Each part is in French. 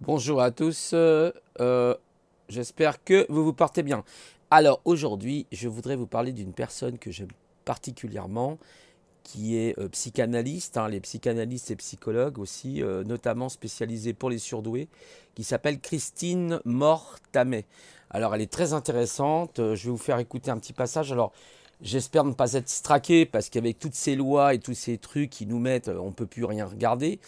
Bonjour à tous, j'espère que vous vous portez bien. Alors aujourd'hui, je voudrais vous parler d'une personne que j'aime particulièrement, qui est psychanalyste, hein, les psychanalystes et psychologues aussi, notamment spécialisés pour les surdoués, qui s'appelle Christine Mort-Tamé. Alors elle est très intéressante, je vais vous faire écouter un petit passage. Alors j'espère ne pas être straqué, parce qu'avec toutes ces lois et tous ces trucs qui nous mettent, on ne peut plus rien regarder.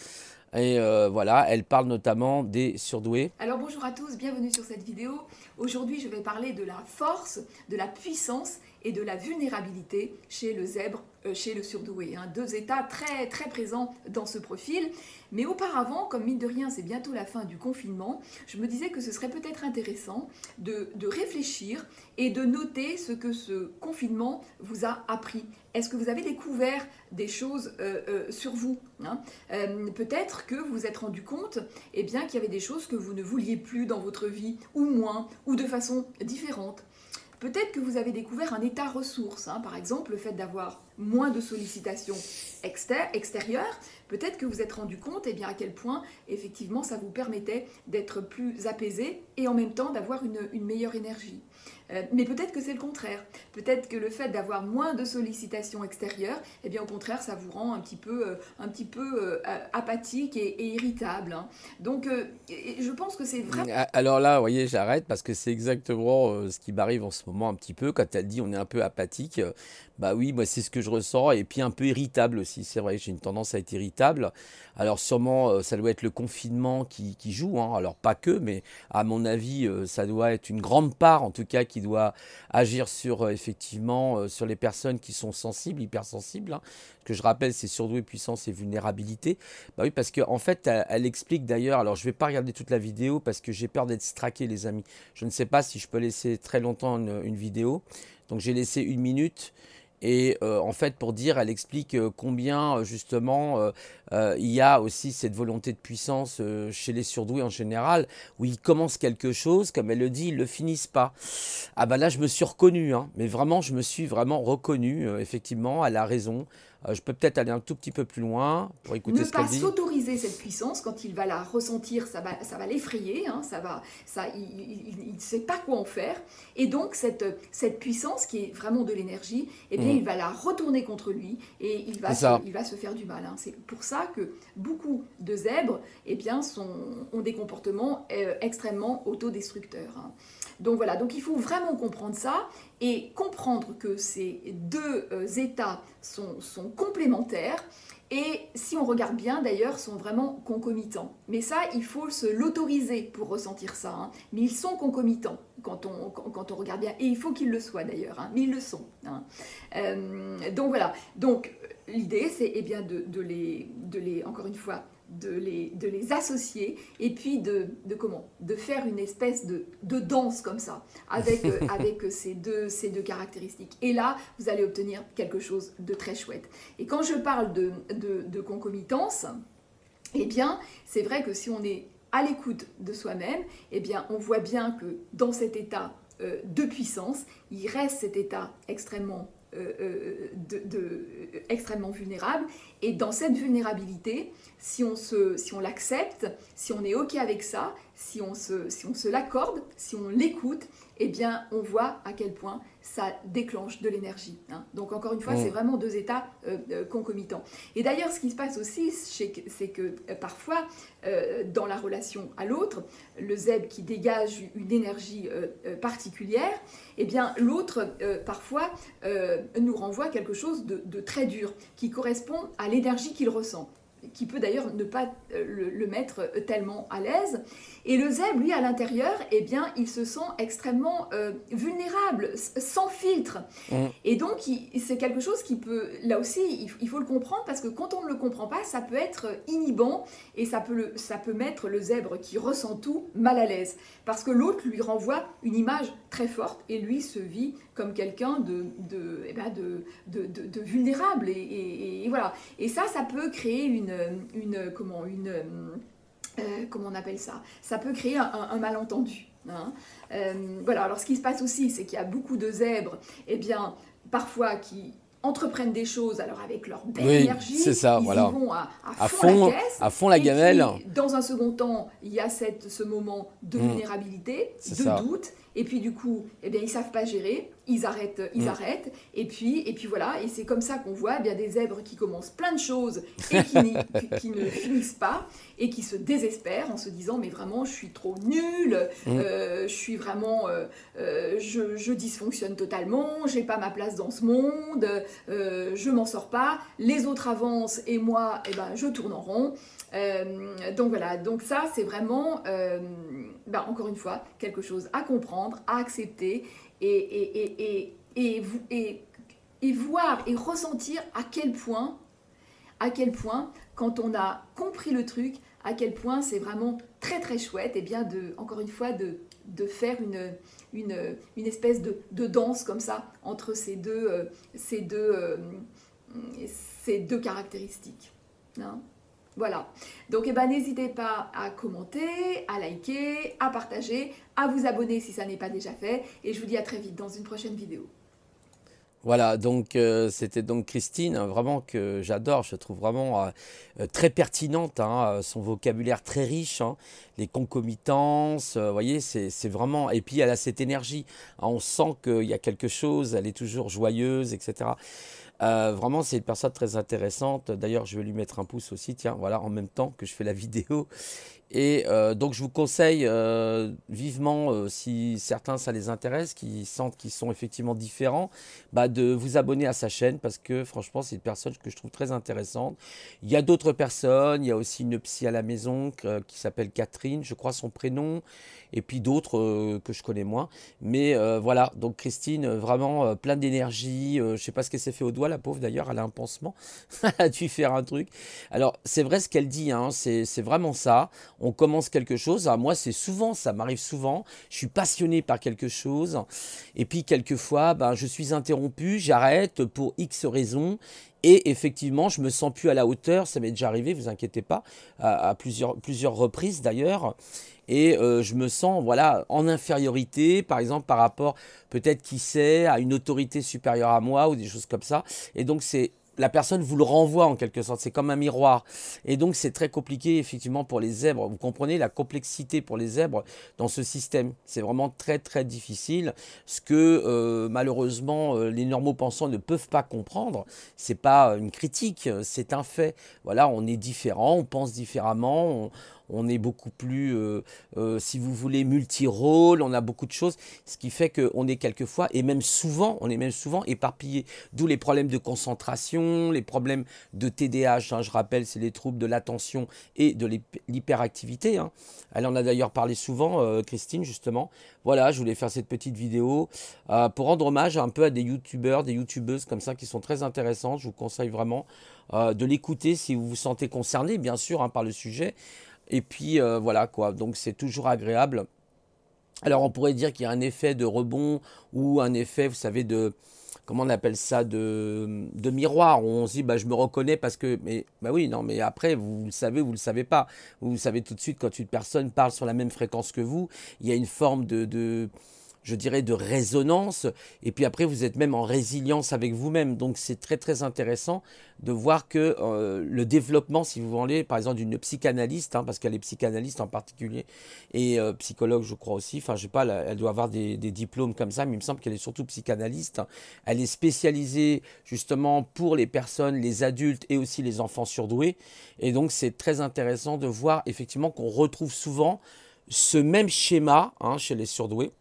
Et voilà, elle parle notamment des surdoués. Alors bonjour à tous, bienvenue sur cette vidéo. Aujourd'hui je vais parler de la force, de la puissance et de la vulnérabilité chez le zèbre, chez le surdoué. Hein. Deux états très très présents dans ce profil. Mais auparavant, comme mine de rien c'est bientôt la fin du confinement, je me disais que ce serait peut-être intéressant de réfléchir et de noter ce que ce confinement vous a appris. Est-ce que vous avez découvert des choses sur vous, hein? Peut-être que vous vous êtes rendu compte qu'il y avait des choses que vous ne vouliez plus dans votre vie, ou moins, ou de façon différente. Peut-être que vous avez découvert un état ressource, hein, par exemple le fait d'avoir moins de sollicitations extérieures. Peut-être que vous vous êtes rendu compte à quel point effectivement ça vous permettait d'être plus apaisé et en même temps d'avoir une meilleure énergie. Mais peut-être que c'est le contraire. Peut-être que le fait d'avoir moins de sollicitations extérieures, au contraire, ça vous rend un petit peu apathique et irritable. Hein. Donc, je pense que c'est vraiment... Alors là, vous voyez, j'arrête parce que c'est exactement ce qui m'arrive en ce moment un petit peu. Quand elle dit on est un peu apathique, bah oui, moi c'est ce que je ressens. Et puis un peu irritable aussi. C'est vrai, j'ai une tendance à être irritable. Alors sûrement, ça doit être le confinement qui joue. Hein. Alors pas que, mais à mon avis, ça doit être une grande part en tout cas qui doit agir sur effectivement sur les personnes qui sont sensibles, hypersensibles. Hein. Ce que je rappelle, c'est surdoué, puissance et vulnérabilité. Bah oui, parce qu'en fait, elle explique d'ailleurs, alors je ne vais pas regarder toute la vidéo parce que j'ai peur d'être straqué, les amis. Je ne sais pas si je peux laisser très longtemps une vidéo. Donc j'ai laissé 1 minute. Et en fait, pour dire, elle explique combien justement il y a aussi cette volonté de puissance chez les surdoués en général, où ils commencent quelque chose, comme elle le dit, ils ne le finissent pas. Ah bah là, je me suis reconnu, hein, mais vraiment, je me suis vraiment reconnu, effectivement, elle a raison. Je peux peut-être aller un tout petit peu plus loin pour Ne écouter ce pas qu'elle dit. s'autoriser cette puissance, quand il va la ressentir, ça va l'effrayer, hein, il ne sait pas quoi en faire. Et donc, cette puissance, qui est vraiment de l'énergie, Mmh. il va la retourner contre lui et C'est ça. il va se faire du mal. Hein. C'est pour ça que beaucoup de zèbres ont des comportements extrêmement autodestructeurs. Hein. Donc voilà, donc il faut vraiment comprendre ça et comprendre que ces deux états sont complémentaires et si on regarde bien d'ailleurs sont vraiment concomitants. Mais ça, il faut l'autoriser pour ressentir ça. Hein. Mais ils sont concomitants quand on regarde bien. Et il faut qu'ils le soient d'ailleurs, hein. Mais ils le sont. Hein. Donc voilà, donc l'idée c'est de les, encore une fois, de les associer et puis de faire une espèce de danse comme ça avec ces deux caractéristiques. Et là, vous allez obtenir quelque chose de très chouette. Et quand je parle de concomitance, c'est vrai que si on est à l'écoute de soi-même, on voit bien que dans cet état de puissance, il reste cet état extrêmement extrêmement vulnérable. Et dans cette vulnérabilité, si on l'accepte, si on est OK avec ça, si on se l'accorde, si on l'écoute, on voit à quel point ça déclenche de l'énergie. Hein. Donc encore une fois, c'est Mmh. vraiment deux états concomitants. Et d'ailleurs, ce qui se passe aussi, c'est que parfois, dans la relation à l'autre, le zèbre qui dégage une énergie particulière, l'autre, parfois, nous renvoie quelque chose de très dur, qui correspond à l'énergie qu'il ressent, qui peut d'ailleurs ne pas le mettre tellement à l'aise. Et le zèbre, lui, à l'intérieur, il se sent extrêmement vulnérable, sans filtre. Mmh. Et donc, c'est quelque chose qui peut, là aussi, il faut le comprendre, parce que quand on ne le comprend pas, ça peut être inhibant, et ça peut mettre le zèbre qui ressent tout mal à l'aise. Parce que l'autre lui renvoie une image très forte, et lui se vit comme quelqu'un de vulnérable. Et voilà. Et ça peut créer comment on appelle ça? Ça peut créer un malentendu. Hein. Voilà, alors ce qui se passe aussi, c'est qu'il y a beaucoup de zèbres, parfois qui entreprennent des choses alors avec leur belle Oui, énergie, c'est ça, ils voilà. y vont à fond la caisse. À fond la Et gamelle. puis, dans un second temps, il y a ce moment de vulnérabilité, C'est de ça. doute, et puis du coup, eh bien, ils ne savent pas gérer, ils arrêtent, et puis voilà, et c'est comme ça qu'on voit eh bien, des zèbres qui commencent plein de choses et qui ne finissent pas, et qui se désespèrent en se disant, mais vraiment, je suis trop nulle, je suis vraiment, je dysfonctionne totalement, j'ai pas ma place dans ce monde, je m'en sors pas, les autres avancent et moi, eh ben, je tourne en rond. Donc voilà, donc ça c'est vraiment, encore une fois, quelque chose à comprendre, à accepter et voir et ressentir à quel point, quand on a compris le truc, à quel point c'est vraiment très très chouette, et bien encore une fois, de faire une espèce de danse comme ça entre ces deux caractéristiques. Hein. Voilà, donc n'hésitez pas à commenter, à liker, à partager, à vous abonner si ça n'est pas déjà fait, et je vous dis à très vite dans une prochaine vidéo. Voilà, donc c'était donc Christine, hein, vraiment que j'adore, je trouve vraiment très pertinente, hein, son vocabulaire très riche, hein, les concomitances, vous voyez, c'est vraiment... Et puis elle a cette énergie, hein, on sent qu'il y a quelque chose, elle est toujours joyeuse, etc. Vraiment, c'est une personne très intéressante. D'ailleurs, je vais lui mettre un pouce aussi, tiens, voilà, en même temps que je fais la vidéo. Et donc, je vous conseille vivement, si certains ça les intéresse, qui sentent qu'ils sont effectivement différents, bah, de vous abonner à sa chaîne parce que franchement, c'est une personne que je trouve très intéressante. Il y a d'autres personnes, il y a aussi une psy à la maison qui s'appelle Catherine, je crois son prénom, et puis d'autres que je connais moins. Mais voilà, donc Christine, vraiment plein d'énergie. Je ne sais pas ce qu'elle s'est fait au doigt, la pauvre d'ailleurs, elle a un pansement, elle a dû faire un truc. Alors, c'est vrai ce qu'elle dit, hein, c'est vraiment ça. On commence quelque chose, moi c'est souvent, ça m'arrive souvent, je suis passionné par quelque chose, et puis quelquefois ben, je suis interrompu, j'arrête pour X raisons, et effectivement je me sens plus à la hauteur, ça m'est déjà arrivé, vous inquiétez pas, à plusieurs reprises d'ailleurs, et je me sens voilà, en infériorité, par exemple par rapport peut-être qui sait, à une autorité supérieure à moi, ou des choses comme ça, et donc c'est... La personne vous le renvoie en quelque sorte, c'est comme un miroir. Et donc c'est très compliqué effectivement pour les zèbres. Vous comprenez la complexité pour les zèbres dans ce système. C'est vraiment très très difficile. Ce que malheureusement les normaux pensants ne peuvent pas comprendre, c'est pas une critique, c'est un fait. Voilà, on est différent, on pense différemment, on est beaucoup plus, si vous voulez, multi-rôle, on a beaucoup de choses, ce qui fait qu'on est quelquefois, et même souvent, on est même souvent éparpillé. D'où les problèmes de concentration, les problèmes de TDAH, hein, je rappelle, c'est les troubles de l'attention et de l'hyperactivité. Hein. Elle en a d'ailleurs parlé souvent, Christine, justement. Voilà, je voulais faire cette petite vidéo pour rendre hommage un peu à des youtubeurs, des youtubeuses comme ça qui sont très intéressantes. Je vous conseille vraiment de l'écouter si vous vous sentez concerné, bien sûr, hein, par le sujet. Et puis voilà quoi, donc c'est toujours agréable. Alors on pourrait dire qu'il y a un effet de rebond ou un effet, vous savez, de, comment on appelle ça, de miroir. Où on se dit, bah, je me reconnais parce que, mais bah oui, non, mais après, vous le savez, vous le savez pas. Vous savez tout de suite quand une personne parle sur la même fréquence que vous, il y a une forme je dirais, de résonance, et puis après vous êtes même en résilience avec vous-même, donc c'est très très intéressant de voir que le développement, si vous voulez, par exemple d'une psychanalyste, hein, parce qu'elle est psychanalyste en particulier, et psychologue je crois aussi, enfin je sais pas, elle doit avoir des diplômes comme ça, mais il me semble qu'elle est surtout psychanalyste, hein. Elle est spécialisée justement pour les personnes, les adultes et aussi les enfants surdoués, et donc c'est très intéressant de voir effectivement qu'on retrouve souvent ce même schéma hein, chez les surdoués,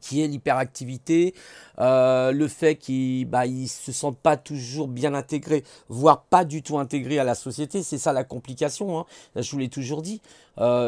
qui est l'hyperactivité, le fait qu'ils ne se sentent pas toujours bien intégrés, voire pas du tout intégrés à la société. C'est ça la complication, hein. Je vous l'ai toujours dit.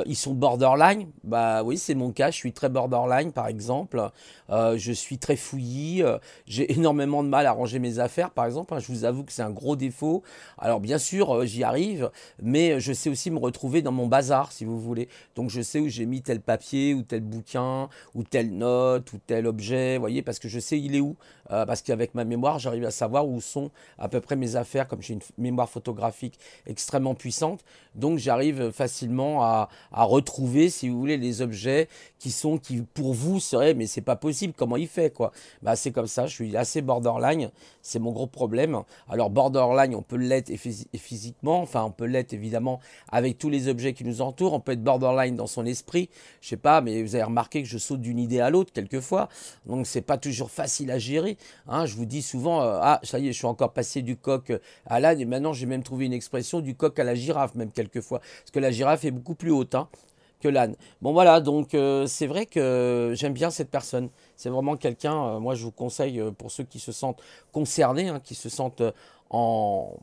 Ils sont borderline, bah oui c'est mon cas, je suis très borderline par exemple, je suis très fouillis, j'ai énormément de mal à ranger mes affaires par exemple, hein. Je vous avoue que c'est un gros défaut. Alors bien sûr j'y arrive, mais je sais aussi me retrouver dans mon bazar si vous voulez, donc je sais où j'ai mis tel papier ou tel bouquin ou telle note ou tel objet, vous voyez, parce que je sais il est où, parce qu'avec ma mémoire, j'arrive à savoir où sont à peu près mes affaires, comme j'ai une mémoire photographique extrêmement puissante. Donc j'arrive facilement à retrouver, si vous voulez, les objets qui pour vous seraient, mais c'est pas possible, comment il fait, quoi. Bah, c'est comme ça, je suis assez borderline, c'est mon gros problème. Alors borderline, on peut l'être physiquement, enfin on peut l'être évidemment avec tous les objets qui nous entourent, on peut être borderline dans son esprit, je sais pas, mais vous avez remarqué que je saute d'une idée à l'autre quelquefois, donc c'est pas toujours facile à gérer, hein. Je vous dis souvent, ah ça y est, je suis encore passé du coq à l'âne, et maintenant j'ai même trouvé une expression du coq à la girafe, même quelquefois, parce que la girafe est beaucoup plus haute, hein, que l'âne. Bon voilà, donc c'est vrai que j'aime bien cette personne. C'est vraiment quelqu'un, moi je vous conseille pour ceux qui se sentent concernés, hein, qui se sentent en,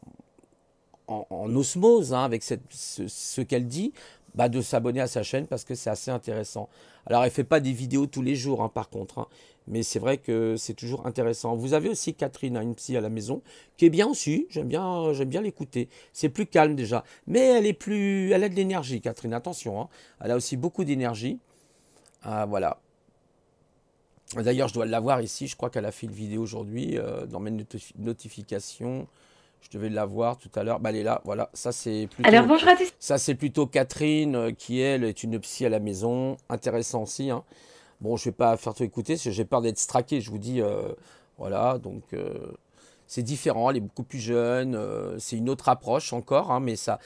en osmose hein, avec ce qu'elle dit, bah, de s'abonner à sa chaîne parce que c'est assez intéressant. Alors elle ne fait pas des vidéos tous les jours hein, par contre, hein, mais c'est vrai que c'est toujours intéressant. Vous avez aussi Catherine, hein, une psy à la maison, qui est bien aussi, j'aime bien l'écouter. C'est plus calme déjà, mais elle a de l'énergie Catherine, attention, hein. Elle a aussi beaucoup d'énergie. Ah, voilà. D'ailleurs je dois l'avoir ici, je crois qu'elle a fait une vidéo aujourd'hui dans mes notifications. Je devais la voir tout à l'heure. Bah, elle est là, voilà. Alors bonjour à tous. Ça, c'est plutôt Catherine qui, elle, est une psy à la maison. Intéressant aussi. Hein. Bon, je ne vais pas faire tout écouter parce que j'ai peur d'être straqué. Je vous dis, voilà. Donc, c'est différent. Elle est beaucoup plus jeune. C'est une autre approche encore. Hein, mais ça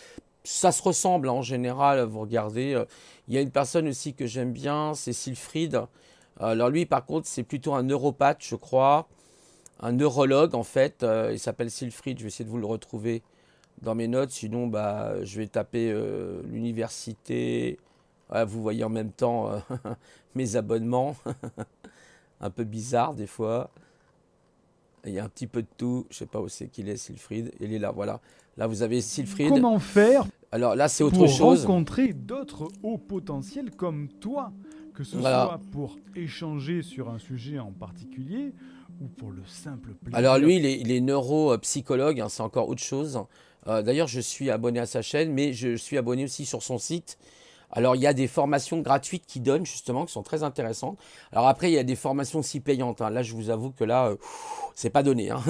se ressemble hein, en général. Vous regardez. Il y a une personne aussi que j'aime bien. C'est Siegfried. Alors, lui, par contre, c'est plutôt un neuropathe, je crois. Un neurologue en fait, il s'appelle Siegfried, je vais essayer de vous le retrouver dans mes notes, sinon bah, je vais taper l'université, ouais, vous voyez en même temps mes abonnements, un peu bizarre des fois, il y a un petit peu de tout, je sais pas où c'est qu'il est Siegfried, il est là, voilà, là vous avez Siegfried. Comment faire alors là c'est autre pour chose. Rencontrer d'autres hauts potentiels comme toi, que ce Voilà. soit pour échanger sur un sujet en particulier ou pour le simple plaisir. Alors lui, il est neuropsychologue, hein, c'est encore autre chose. D'ailleurs, je suis abonné à sa chaîne, mais je suis abonné aussi sur son site. Alors, il y a des formations gratuites qu'il donne, justement, qui sont très intéressantes. Alors après, il y a des formations aussi payantes. Hein. Là, je vous avoue que là, c'est pas donné. Hein.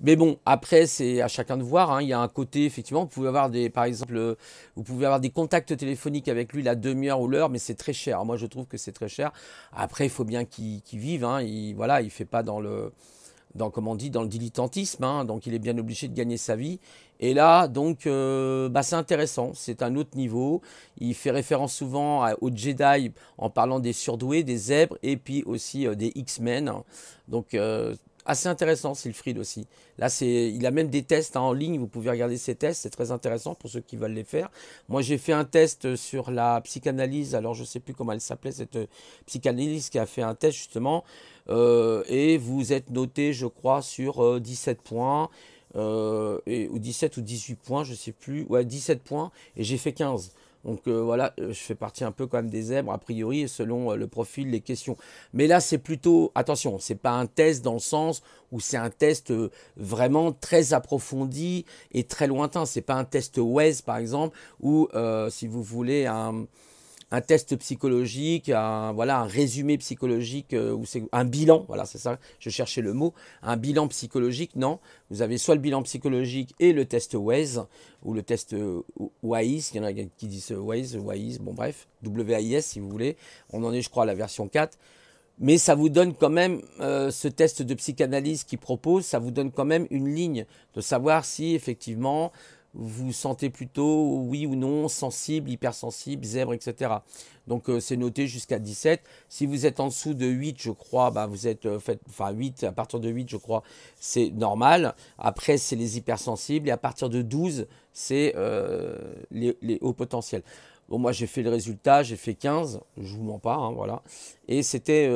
Mais bon, après, c'est à chacun de voir. Hein. Il y a un côté, effectivement, vous pouvez avoir par exemple, vous pouvez avoir des contacts téléphoniques avec lui la demi-heure ou l'heure, mais c'est très cher. Alors, moi, je trouve que c'est très cher. Après, il faut bien qu'il vive. Hein. Voilà, il fait pas comme on dit, dans le dilettantisme, hein, donc il est bien obligé de gagner sa vie. Et là, donc, bah, c'est intéressant, c'est un autre niveau. Il fait référence souvent aux Jedi en parlant des surdoués, des zèbres, et puis aussi des X-Men. Donc, assez intéressant, Siegfried aussi. Là, il a même des tests hein, en ligne, vous pouvez regarder ses tests, c'est très intéressant pour ceux qui veulent les faire. Moi, j'ai fait un test sur la psychanalyse, alors je ne sais plus comment elle s'appelait, cette psychanalyse qui a fait un test justement, et vous êtes noté, je crois, sur 17 points, ou 17 ou 18 points, je ne sais plus, ouais, 17 points, et j'ai fait 15. Donc voilà, je fais partie un peu quand même des zèbres, a priori, selon le profil, les questions. Mais là, c'est plutôt, attention, c'est pas un test dans le sens où c'est un test vraiment très approfondi et très lointain. C'est pas un test Waze, par exemple, ou si vous voulez un test psychologique, voilà, un résumé psychologique, ou c'est un bilan, voilà, c'est ça, je cherchais le mot, un bilan psychologique, non, vous avez soit le bilan psychologique et le test Waze, ou le test WAIS, il y en a qui disent Waze, WAIS, bon bref, WAIS si vous voulez, on en est je crois à la version 4, mais ça vous donne quand même, ce test de psychanalyse qu'il propose, ça vous donne quand même une ligne de savoir si effectivement vous vous sentez plutôt oui ou non sensible, hypersensible, zèbre, etc. Donc c'est noté jusqu'à 17. Si vous êtes en dessous de 8, je crois, bah, vous êtes enfin 8, à partir de 8, je crois, c'est normal. Après, c'est les hypersensibles. Et à partir de 12, c'est les hauts potentiels. Bon, moi, j'ai fait le résultat, j'ai fait 15, je vous mens pas, hein, voilà. Et c'était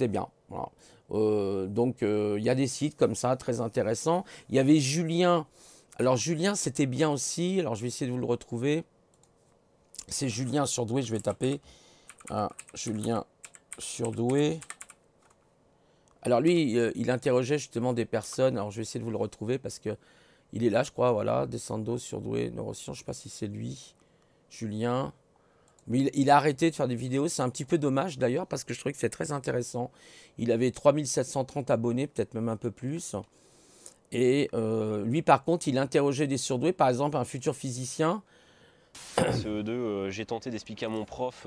bien. Voilà. Donc, il y a des sites comme ça, très intéressants. Il y avait Julien. Alors Julien, c'était bien aussi. Alors je vais essayer de vous le retrouver. C'est Julien Surdoué, je vais taper. Julien Surdoué. Alors lui, il interrogeait justement des personnes. Alors je vais essayer de vous le retrouver parce que il est là, je crois. Voilà, Descendo, Surdoué, neurosciences. Je ne sais pas si c'est lui. Julien. Mais il a arrêté de faire des vidéos, c'est un petit peu dommage d'ailleurs, parce que je trouvais que c'est très intéressant. Il avait 3730 abonnés, peut-être même un peu plus. Et lui, par contre, il interrogeait des surdoués, par exemple, un futur physicien. CE2, j'ai tenté d'expliquer à mon prof.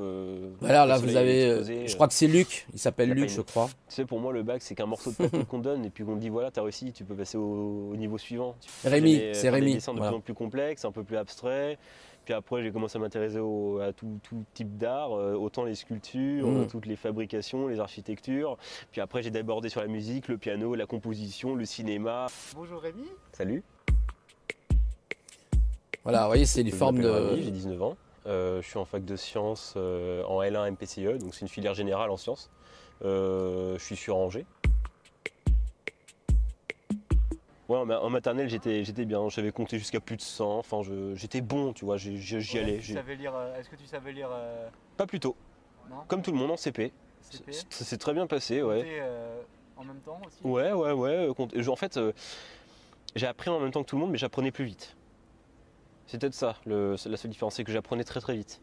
Voilà, le là, vous soleil avez. allait exploser, Je crois que c'est Luc, il s'appelle il a pas Luc, une- je crois. Tu sais, pour moi, le bac, c'est qu'un morceau de papier qu'on donne et puis qu'on te dit voilà, t'as réussi, tu peux passer au niveau suivant. Rémi, J'aimais c'est faire Rémi, des dessins de voilà. plus en plus complexes, un peu plus abstraits. Puis après, j'ai commencé à m'intéresser à tout type d'art, autant les sculptures, toutes les fabrications, les architectures. Puis après, j'ai débordé sur la musique, le piano, la composition, le cinéma. Bonjour Rémi. Salut. Voilà, vous voyez, c'est les Je formes m'appelle de. Rémi, j'ai 19 ans. Je suis en fac de sciences en L1 MPCE, donc c'est une filière générale en sciences. Je suis sur Angers. Ouais, en maternelle, j'étais bien. J'avais compté jusqu'à plus de 100. Enfin, j'étais bon, tu vois, j'y allais. Est-ce que tu savais lire Pas plus tôt. non Comme tout le monde en CP. CP Ça s'est très bien passé, ouais. Compter, en même temps aussi Ouais. En fait, j'ai appris en même temps que tout le monde, mais j'apprenais plus vite. C'est peut-être ça, la seule différence, c'est que j'apprenais très très vite.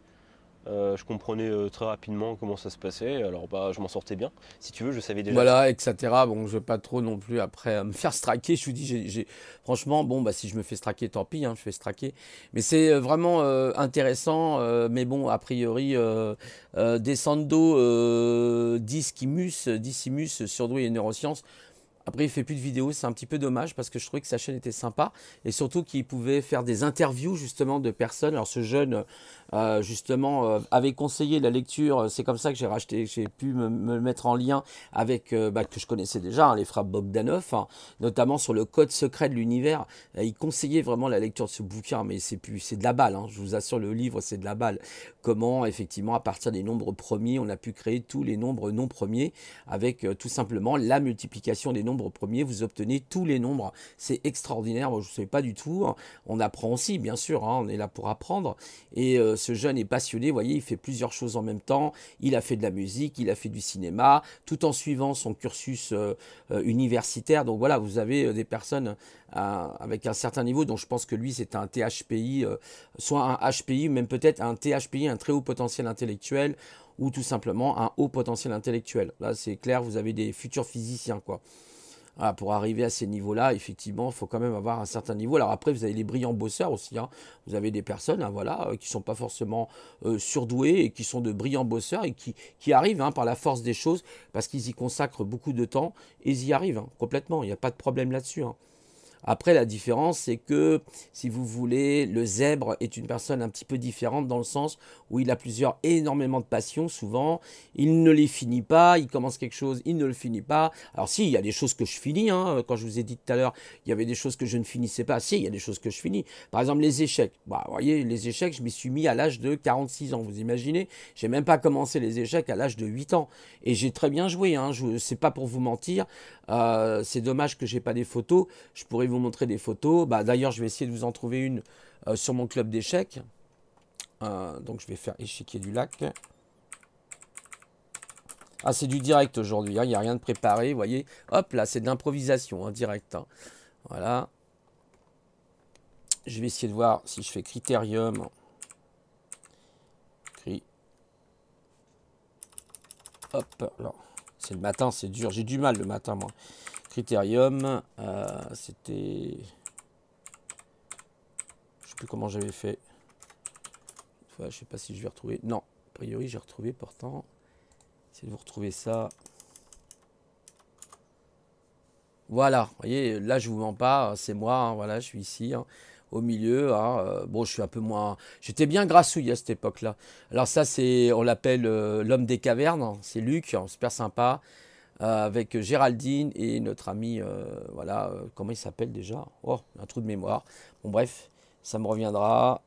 Je comprenais très rapidement comment ça se passait, alors bah je m'en sortais bien. Si tu veux, je savais déjà. Voilà, etc. Bon, je vais pas trop non plus après me faire straquer. Je vous dis, franchement, bon, bah si je me fais straquer, tant pis, hein, je fais straquer. Mais c'est vraiment intéressant. Mais bon, a priori, Descendo, Discimus, surdoué et neurosciences. Après, il fait plus de vidéos, c'est un petit peu dommage parce que je trouvais que sa chaîne était sympa et surtout qu'il pouvait faire des interviews justement de personnes. Alors ce jeune justement avait conseillé la lecture, c'est comme ça que j'ai pu me mettre en lien avec que je connaissais déjà, hein, les frères Bogdanov, hein, notamment sur le code secret de l'univers. Il conseillait vraiment la lecture de ce bouquin, mais c'est de la balle, hein, je vous assure, le livre c'est de la balle. Comment effectivement à partir des nombres premiers, on a pu créer tous les nombres non premiers avec tout simplement la multiplication des nombres premiers, vous obtenez tous les nombres. C'est extraordinaire, moi je ne savais pas du tout. On apprend aussi, bien sûr, hein, on est là pour apprendre. Et ce jeune est passionné, vous voyez, il fait plusieurs choses en même temps. Il a fait de la musique, il a fait du cinéma, tout en suivant son cursus universitaire. Donc voilà, vous avez des personnes avec un certain niveau, donc je pense que lui c'est un THPI, soit un HPI, même peut-être un THPI, un très haut potentiel intellectuel, ou tout simplement un haut potentiel intellectuel. Là c'est clair, vous avez des futurs physiciens, quoi. Voilà, pour arriver à ces niveaux-là, effectivement, il faut quand même avoir un certain niveau. Alors après, vous avez les brillants bosseurs aussi, hein. Vous avez des personnes hein, voilà, qui ne sont pas forcément surdouées et qui sont de brillants bosseurs et qui arrivent hein, par la force des choses parce qu'ils y consacrent beaucoup de temps et ils y arrivent hein, complètement. Il n'y a pas de problème là-dessus. Hein. Après, la différence, c'est que, si vous voulez, le zèbre est une personne un petit peu différente dans le sens où il a énormément de passions, souvent. Il ne les finit pas, il commence quelque chose, il ne le finit pas. Alors si, il y a des choses que je finis, hein. Quand je vous ai dit tout à l'heure, il y avait des choses que je ne finissais pas. Si, il y a des choses que je finis. Par exemple, les échecs. Bah, vous voyez, les échecs, je m'y suis mis à l'âge de 46 ans, vous imaginez? J'ai même pas commencé les échecs à l'âge de 8 ans. Et j'ai très bien joué, hein. C'est pas pour vous mentir. C'est dommage que j'ai pas des photos. Je pourrais vous montrer des photos. Bah, d'ailleurs, je vais essayer de vous en trouver une sur mon club d'échecs. Donc, je vais faire échiquier du lac. Ah, c'est du direct aujourd'hui. Hein. Il n'y a rien de préparé. Vous voyez, hop, là, c'est de l'improvisation, hein, direct. Hein. Voilà. Je vais essayer de voir si je fais critérium. Hop, là. C'est le matin, c'est dur. J'ai du mal le matin, moi. Critérium, c'était... Je sais plus comment j'avais fait. Enfin, je sais pas si je vais retrouver. Non, a priori, j'ai retrouvé pourtant. Essayez de vous retrouver ça. Voilà, vous voyez, là, je vous mens pas. C'est moi, hein, voilà, je suis ici, hein, au milieu. Hein, bon, je suis un peu moins... J'étais bien grassouille à cette époque-là. Alors ça, c'est, on l'appelle l'homme des cavernes. Hein, c'est Luc, hein, super sympa. Avec Géraldine et notre ami, voilà, comment il s'appelle déjà? Oh, un trou de mémoire. Bon, bref, ça me reviendra.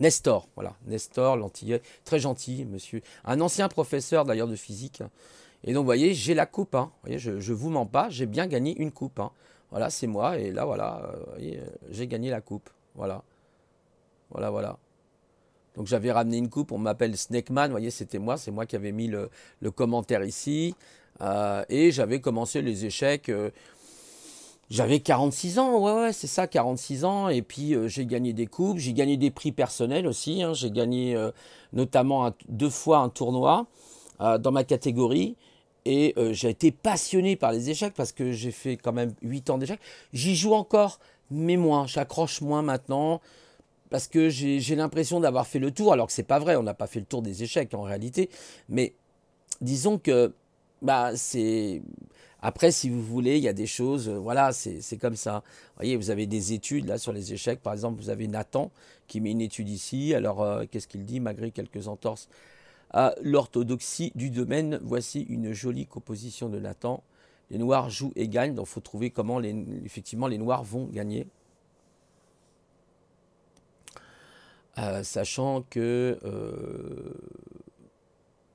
Nestor, voilà, Nestor, l'antillais, très gentil, monsieur. Un ancien professeur d'ailleurs de physique. Et donc, vous voyez, j'ai la coupe. Hein. Vous voyez, je vous mens pas, j'ai bien gagné une coupe. Hein. Voilà, c'est moi. Et là, voilà, vous voyez, j'ai gagné la coupe. Voilà. Voilà, voilà. Donc j'avais ramené une coupe, on m'appelle Snakeman, vous voyez, c'était moi, c'est moi qui avais mis le commentaire ici. Et j'avais commencé les échecs. J'avais 46 ans, ouais, c'est ça, 46 ans. Et puis, j'ai gagné des coupes, j'ai gagné des prix personnels aussi, hein. J'ai gagné notamment 2 fois un tournoi dans ma catégorie. Et j'ai été passionné par les échecs parce que j'ai fait quand même 8 ans d'échecs. J'y joue encore, mais moins. J'accroche moins maintenant parce que j'ai l'impression d'avoir fait le tour. Alors que c'est pas vrai, on n'a pas fait le tour des échecs en réalité. Mais disons que bah, c'est... Après, si vous voulez, il y a des choses, voilà, c'est comme ça. Vous voyez, vous avez des études là sur les échecs. Par exemple, vous avez Nathan qui met une étude ici. Alors, qu'est-ce qu'il dit malgré quelques entorses à l'orthodoxie du domaine? Voici une jolie composition de Nathan. Les Noirs jouent et gagnent. Donc, il faut trouver comment, effectivement, les Noirs vont gagner. Sachant que...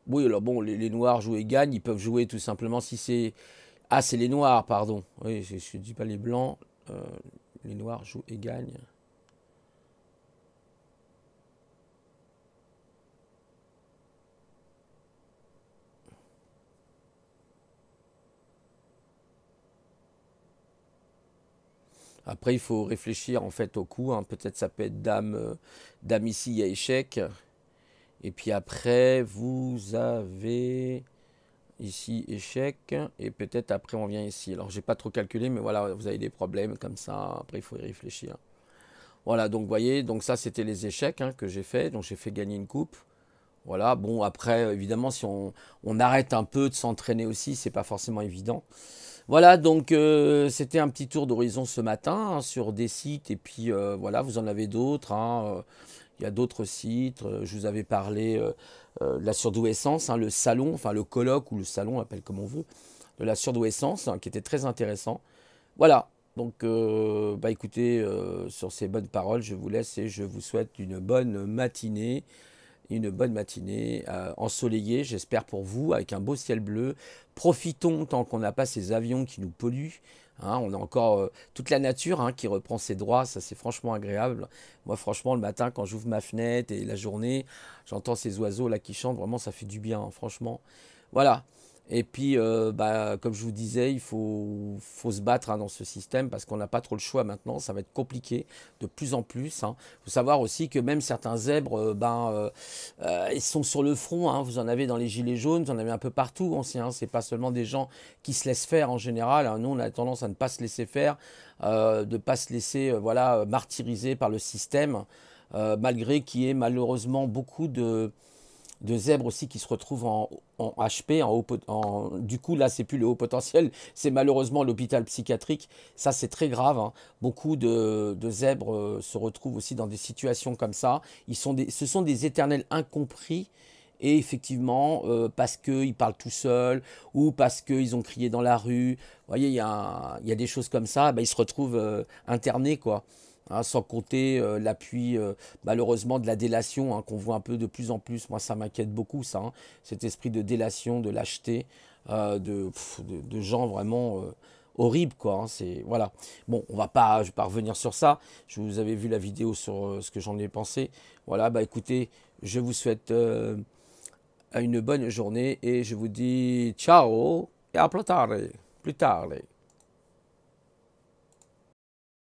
oui, alors bon, les Noirs jouent et gagnent. Ils peuvent jouer tout simplement si c'est... Ah, c'est les Noirs, pardon. Oui, je ne dis pas les Blancs. Les Noirs jouent et gagnent. Après, il faut réfléchir en fait au coup, hein. Peut-être ça peut être dame, dame ici, il y a échec. Et puis après, vous avez ici échec. Et peut-être après, on vient ici. Alors, j'ai pas trop calculé, mais voilà, vous avez des problèmes comme ça. Après, il faut y réfléchir. Voilà, donc vous voyez, donc ça, c'était les échecs hein, que j'ai fait. Donc, j'ai fait gagner une coupe. Voilà, bon, après, évidemment, si on arrête un peu de s'entraîner aussi, c'est pas forcément évident. Voilà, donc c'était un petit tour d'horizon ce matin hein, sur des sites. Et puis voilà, vous en avez d'autres. Hein, il y a d'autres sites. Je vous avais parlé de la surdouessance, hein, le salon, enfin le colloque ou le salon, on appelle comme on veut, de la surdouessance, hein, qui était très intéressant. Voilà, donc bah écoutez, sur ces bonnes paroles, je vous laisse et je vous souhaite une bonne matinée ensoleillée, j'espère pour vous, avec un beau ciel bleu. Profitons tant qu'on n'a pas ces avions qui nous polluent. Hein, on a encore toute la nature hein, qui reprend ses droits, ça c'est franchement agréable. Moi franchement le matin quand j'ouvre ma fenêtre et la journée, j'entends ces oiseaux là qui chantent, vraiment ça fait du bien, hein, franchement. Voilà. Et puis, bah, comme je vous disais, il faut se battre hein, dans ce système parce qu'on n'a pas trop le choix maintenant. Ça va être compliqué de plus en plus. Hein. Il faut savoir aussi que même certains zèbres, ils sont sur le front. Hein. Vous en avez dans les gilets jaunes, vous en avez un peu partout aussi. Hein. Ce n'est pas seulement des gens qui se laissent faire en général. Hein. Nous, on a tendance à ne pas se laisser faire, de ne pas se laisser voilà, martyriser par le système, malgré qu'il y ait malheureusement beaucoup de zèbres aussi qui se retrouvent en HP, du coup là c'est plus le haut potentiel, c'est malheureusement l'hôpital psychiatrique, ça c'est très grave, hein. Beaucoup de zèbres se retrouvent aussi dans des situations comme ça, ce sont des éternels incompris, et effectivement parce qu'ils parlent tout seuls, ou parce qu'ils ont crié dans la rue, vous voyez il y a des choses comme ça, ben, ils se retrouvent internés quoi. Hein, sans compter l'appui malheureusement de la délation hein, qu'on voit un peu de plus en plus. Moi, ça m'inquiète beaucoup, ça, hein, cet esprit de délation, de lâcheté, de gens vraiment horribles, quoi. Hein, voilà. Bon, je vais pas revenir sur ça. Je vous avais vu la vidéo sur ce que j'en ai pensé. Voilà, bah écoutez, je vous souhaite une bonne journée et je vous dis ciao et à plus tard. Plus tard.